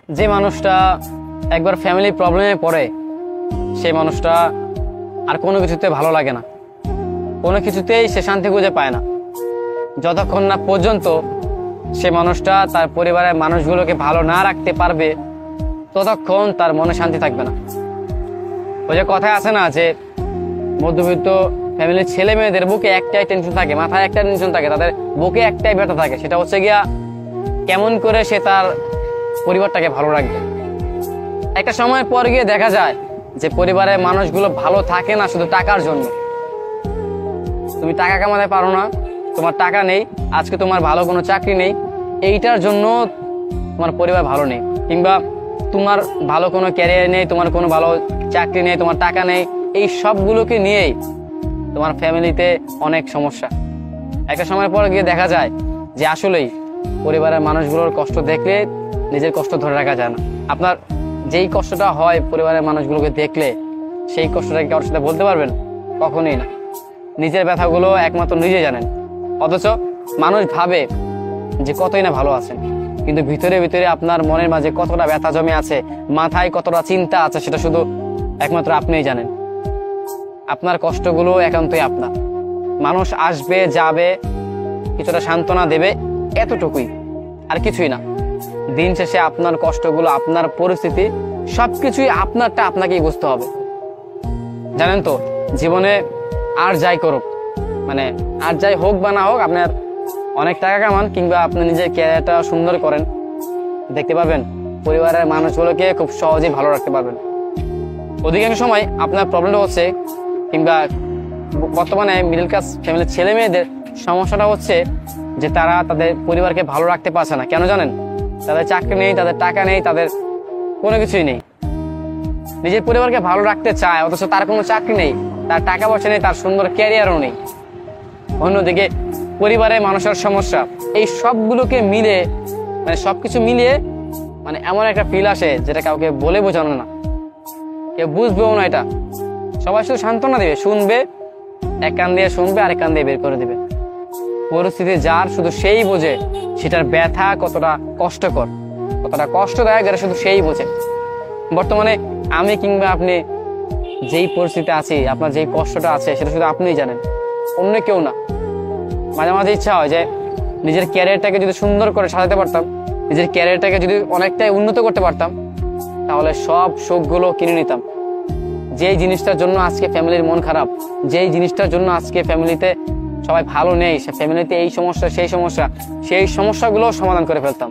যে মানুষটা একবার ফ্যামিলি প্রবলেমে পড়ে সেই মানুষটা আর কোনো কিছুতে ভালো লাগে না, কোনো কিছুতেই সে শান্তি খুঁজে পায় না, যতক্ষণ না পর্যন্ত সে মানুষটা তার পরিবারের মানুষগুলোকে ভালো না রাখতে পারবে ততক্ষণ তার মনে শান্তি থাকবে না। ওই যে কথায় আছে না যে মধ্যবিত্ত ফ্যামিলির ছেলে মেয়েদের বুকে একটাই টেনশন থাকে, মাথায় একটাই টেনশন থাকে, তাদের বুকে একটাই ব্যথা থাকে, সেটা হচ্ছে গিয়া কেমন করে সে তার পরিবারটাকে ভালো রাখবে। একটা সময়ের পর গিয়ে দেখা যায় যে পরিবারের মানুষগুলো ভালো থাকে না শুধু টাকার জন্য। তুমি টাকা কামাতে পারো না, তোমার টাকা নেই, আজকে তোমার ভালো কোনো চাকরি নেই, এইটার জন্য তোমার পরিবার ভালো নেই, কিংবা তোমার ভালো কোনো ক্যারিয়ার নেই, তোমার কোনো ভালো চাকরি নেই, তোমার টাকা নেই, এই সবগুলোকে নিয়েই তোমার ফ্যামিলিতে অনেক সমস্যা। একটা সময় পর গিয়ে দেখা যায় যে আসলেই পরিবারের মানুষগুলোর কষ্ট দেখলে নিজের কষ্ট ধরে রাখা যায় না। আপনার যেই কষ্টটা হয় পরিবারের মানুষগুলোকে দেখলে, সেই কষ্টটাকে কারোর সাথে বলতে পারবেন? কখনোই না। নিজের ব্যথাগুলো একমাত্র নিজে জানেন, অথচ মানুষ ভাবে যে কতই না ভালো আছেন, কিন্তু ভিতরে ভিতরে আপনার মনের মাঝে কতটা ব্যথা জমে আছে, মাথায় কতটা চিন্তা আছে, সেটা শুধু একমাত্র আপনিই জানেন। আপনার কষ্টগুলো একান্তই আপনার। মানুষ আসবে যাবে, কিছুটা সান্ত্বনা দেবে, এতটুকুই, আর কিছুই না। দিন শেষে আপনার কষ্টগুলো, আপনার পরিস্থিতি সবকিছুই আপনারটা আপনাকেই বুঝতে হবে। জানেন তো, জীবনে আর যাই করুক, মানে আর যাই হোক বা না হোক, আপনার অনেক টাকা কামান কিংবা আপনি নিজের ক্যারিয়ারটা সুন্দর করেন, দেখতে পারবেন পরিবারের মানুষগুলোকে খুব সহজেই ভালো রাখতে পারবেন। অধিকাংশ সময় আপনার প্রবলেমটা হচ্ছে, কিংবা বর্তমানে মিডল ক্লাস ফ্যামিলির ছেলে মেয়েদের সমস্যাটা হচ্ছে যে তারা তাদের পরিবারকে ভালো রাখতে পারছে না। কেন জানেন? তাদের চাকরি নেই, তাদের টাকা নেই, তাদের কোনো কিছুই নেই। নিজের পরিবারকে ভালো রাখতে চায়, অথচ তার কোনো চাকরি নেই, তার টাকা পয়সা নেই, তার সুন্দর ক্যারিয়ারও নেই। অন্যদিকে পরিবারের মানুষের সমস্যা, এই সবগুলোকে মিলে, মানে সবকিছু মিলিয়ে মানে এমন একটা ফিল আসে যেটা কাউকে বলে বোঝানো না, কেউ বুঝবেও না। এটা সবাই শুধু সান্ত্বনা দেবে, শুনবে, এক কান দিয়ে শুনবে, আরেক কান দিয়ে বের করে দেবে। পরিস্থিতি যার শুধু সেই বোঝে সেটার ব্যথা কতটা কষ্টকর, কতটা কষ্টদায়ক, এটা শুধু সেই বোঝে। বর্তমানে আমি কিংবা আপনি যেই পরিস্থিতিতে আছি, আপনার যেই কষ্টটা আছে, সেটা শুধু আপনিই জানেন, অন্য কেউ না। মাঝে মাঝে ইচ্ছা হয় যে নিজের ক্যারিয়ারটাকে যদি সুন্দর করে সাজাতে পারতাম, নিজের ক্যারিয়ারটাকে যদি অনেকটাই উন্নত করতে পারতাম, তাহলে সব সুখগুলো কিনে নিতাম। যেই জিনিসটার জন্য আজকে ফ্যামিলির মন খারাপ, যেই জিনিসটার জন্য আজকে ফ্যামিলিতে সবাই ভালো নেই, সে ফ্যামিলিতে এই সমস্যা সেই সমস্যা, সেই সমস্যাগুলো সমাধান করে ফেলতাম।